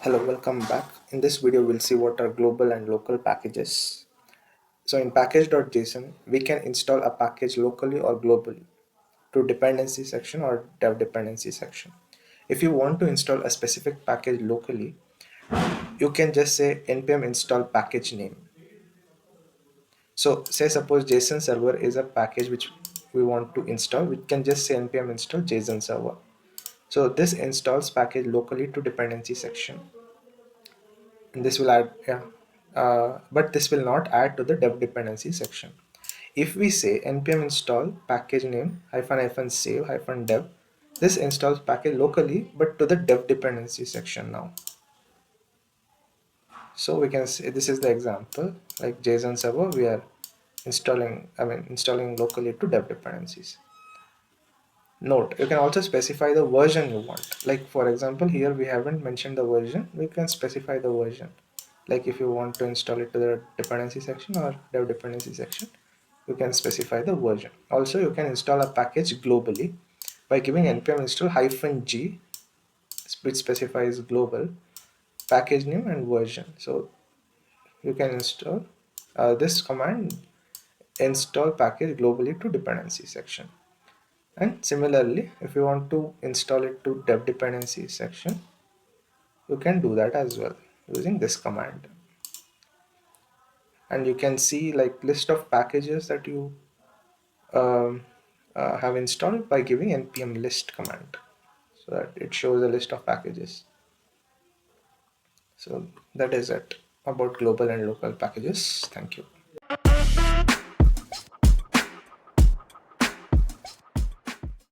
Hello, welcome back. In this video, we'll see what are global and local packages. So in package.json, we can install a package locally or globally to dependency section or dev dependency section. If you want to install a specific package locally, you can just say npm install package name. So say suppose JSON server is a package which we want to install, we can just say npm install JSON server. So this installs package locally to dependency section. And this will add but this will not add to the dev dependency section. If we say npm install package name hyphen hyphen save hyphen dev, this installs package locally but to the dev dependency section now. So we can say this is the example, like JSON server we are installing locally to dev dependencies. Note, you can also specify the version you want. Like for example, here we haven't mentioned the version. We can specify the version. Like if you want to install it to the dependency section or dev dependency section, you can specify the version. Also, you can install a package globally by giving npm install -g, which specifies global package name and version. So you can install this command, install package globally to dependency section. And similarly, if you want to install it to dev dependency section, you can do that as well using this command. And you can see like list of packages that you um, have installed by giving npm list command, so that it shows a list of packages. So that is it about global and local packages. Thank you.